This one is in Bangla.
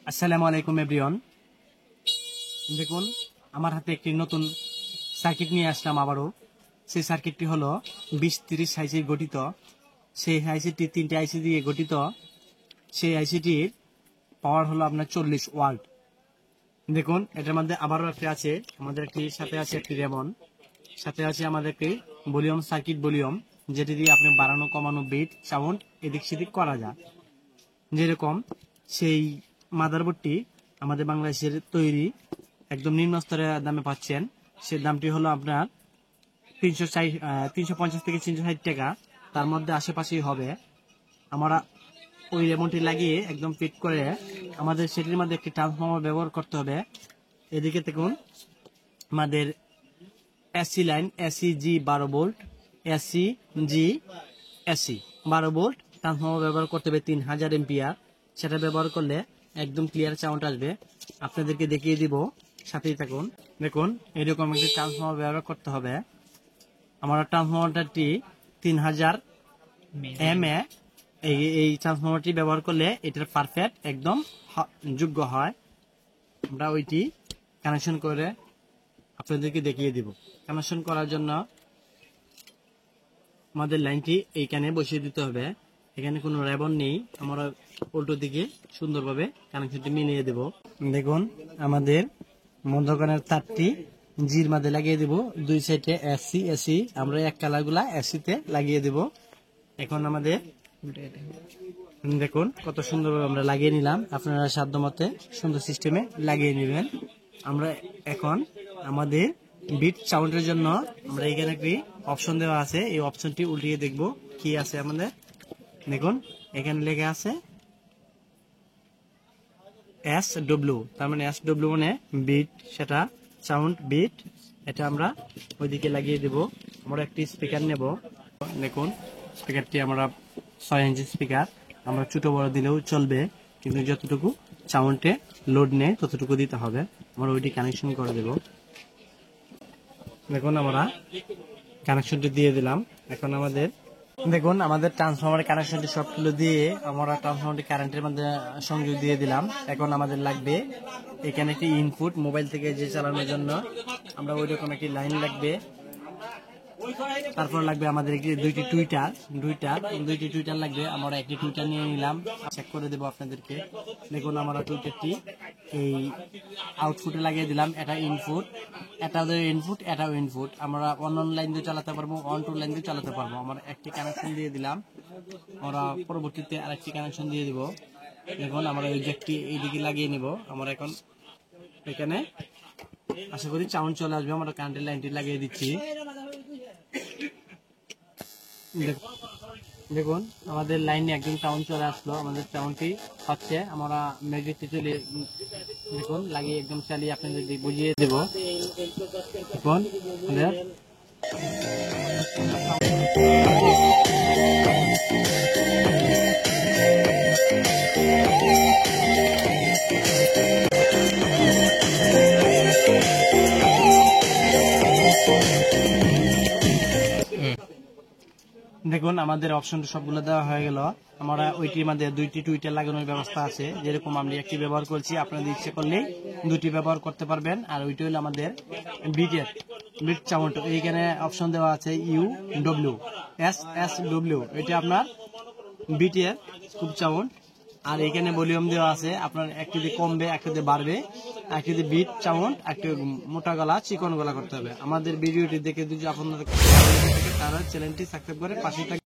আসসালামু আলাইকুম এভরিওয়ান। দেখুন, আমার হাতে একটি নতুন সার্কিট নিয়ে আসলাম আবারও। সেই সার্কিটটি হলো 20-30 আইসি গঠিত। সেই আইসিটি 3টে আইসি দিয়ে গঠিত। সেই আইসিটির পাওয়ার হলো আপনার 40 ওয়াট। দেখুন, এটার মধ্যে আবারও একটি আছে, আমাদের একটি সাথে আছে একটি রেমন, সাথে আছে আমাদের একটি ভলিউম সার্কিট ভলিউম, যেটি দিয়ে আপনি বাড়ানো কমানো বিট সাউন্ড এদিক সেদিক করা যায়। যেরকম সেই মাদারবোর্ডটি আমাদের বাংলাদেশের তৈরি, একদম নিম্ন স্তরের দামে পাচ্ছেন। সে দামটি হলো আপনার 350 থেকে 360 টাকা, তার মধ্যে আশেপাশেই হবে। আমরা ওই রেমনটি লাগিয়ে একদম ফিট করে আমাদের সেটির মধ্যে একটি ট্রান্সফর্মার ব্যবহার করতে হবে। এদিকে দেখুন, আমাদের এসি লাইন, এসি জি 12 ভোল্ট, এসি জি এসি 12 ভোল্ট ট্রান্সফর্মার ব্যবহার করতে হবে 3000 এম্পিয়ার। সেটা ব্যবহার করলে একদম ক্লিয়ার সাউন্ড আসবে। আপনাদেরকে দেখিয়ে দিব, সাথেই থাকুন। দেখুন, এরকম একটি ট্রান্সফর্মার ব্যবহার করতে হবে। আমার ট্রান্সফর্মারটি 3000 mA। এই ট্রান্সফর্মারটি ব্যবহার করলে এটার পারফেক্ট একদম যোগ্য হয়। আমরা ওইটি কানেকশন করে আপনাদেরকে দেখিয়ে দিব। কানেকশন করার জন্য আমাদের লাইনটি এইখানে বসিয়ে দিতে হবে। এখানে কোনো রেবন নেই, আমরা উল্টো দিকে সুন্দরভাবে কানেকশনটি মিলিয়ে দেব। দেখুন, আমাদের মধ্যখানের তারটি জির মাঝে লাগিয়ে দেব। দুই সাইডে এসি এসি, আমরা এক কালারগুলা এসিতে লাগিয়ে দেব। এখন আমাদের দেখুন কত সুন্দরভাবে আমরা লাগিয়ে নিলাম। আপনারা সাধ্য মতে সুন্দর সিস্টেমে লাগিয়ে নেবেন। আমরা এখন আমাদের বিট সাউন্ডের জন্য আমরা এখানে একটি অপশন দেওয়া আছে, এই অপশনটি উল্টিয়ে দেখব কি আছে আমাদের। দেখুন, এখানে লেখা আছে SW, তার মানে SW মানে বিট, সেটা সাউন্ড বিট। এটা আমরা ওইদিকে লাগিয়ে দেব। আমরা একটি স্পিকার নেব। দেখুন, স্পিকারটি আমরা 6 ইঞ্চি স্পিকার, আমরা ছোট বড় দিলেও চলবে, কিন্তু যতটুকু সাউন্ডে লোড নেই ততটুকু দিতে হবে। আমরা ওইটি কানেকশন করে দেব। দেখুন, আমরা কানেকশনটি দিয়ে দিলাম। এখন আমাদের দেখুন, আমাদের ট্রান্সফরমার কানেকশনটি সবগুলো দিয়ে আমরা ট্রান্সফরমারটি কারেন্টের মধ্যে সংযোগ দিয়ে দিলাম। এখন আমাদের লাগবে এখানে একটি ইনপুট, মোবাইল থেকে যে চালানোর জন্য আমরা ওই রকম একটি লাইন লাগবে। তারপর লাগবে আমাদের দুইটি টুইটার লাগবে। আমরা একটি টুইটার নিয়ে নিলাম, চেক করে দেবো আপনাদেরকে। দেখুন, আমরা টুইটারটি এই আউটপুটে লাগিয়ে দিলাম। এটা ইনপুট, এটাও ইনপুট, এটাও ইনপুট। আমরা অন লাইন দিয়ে চালাতে পারবো, অন টু লাইন দিয়ে চালাতে পারবো। আমরা একটি কানেকশন দিয়ে দিলাম, আমরা পরবর্তীতে আরেকটি কানেকশন দিয়ে দিব। দেখুন, আমরা ওই জ্যাকটি এইদিকে লাগিয়ে নিব। আমরা এখন এখানে আশা করি সাউন্ড চলে আসবে। আমরা কারেন্টের লাইনটি লাগিয়ে দিচ্ছি। দেখুন, আমাদের লাইনে একদম সাউন্ড চলে আসলো। আমাদের সাউন্ডটি হচ্ছে, আমরা ম্যাজিকটি চলে দেখুন লাগিয়ে একদম চালিয়ে আপনাদের বুঝিয়ে দেব। দেখুন, দেখুন আমাদের অপশন সবগুলো দেওয়া হয়ে গেল। আমরা ওইটির মধ্যে দুইটি টুইটার লাগানোর ব্যবস্থা আছে। যেরকম আমরা একটি ব্যবহার করছি, আপনাদের ইচ্ছে করলেই দুটি ব্যবহার করতে পারবেন। আর ওইটি হলো আমাদের বিট সাউন্ড। এইখানে অপশন দেওয়া আছে SW, এটা আপনার বিটের খুব সাউন্ড। আর এখানে ভলিউম দেওয়া আছে, আপনার একটু দিয়ে কমবে, একটু দিয়ে বাড়বে, একটু দিয়ে বিট সাউন্ড, একটু মোটা গলা চিকন গলা করতে হবে। আমাদের ভিডিওটি দেখে যদি আপনাদের তারা চ্যানেলটি সাবস্ক্রাইব করে পাশে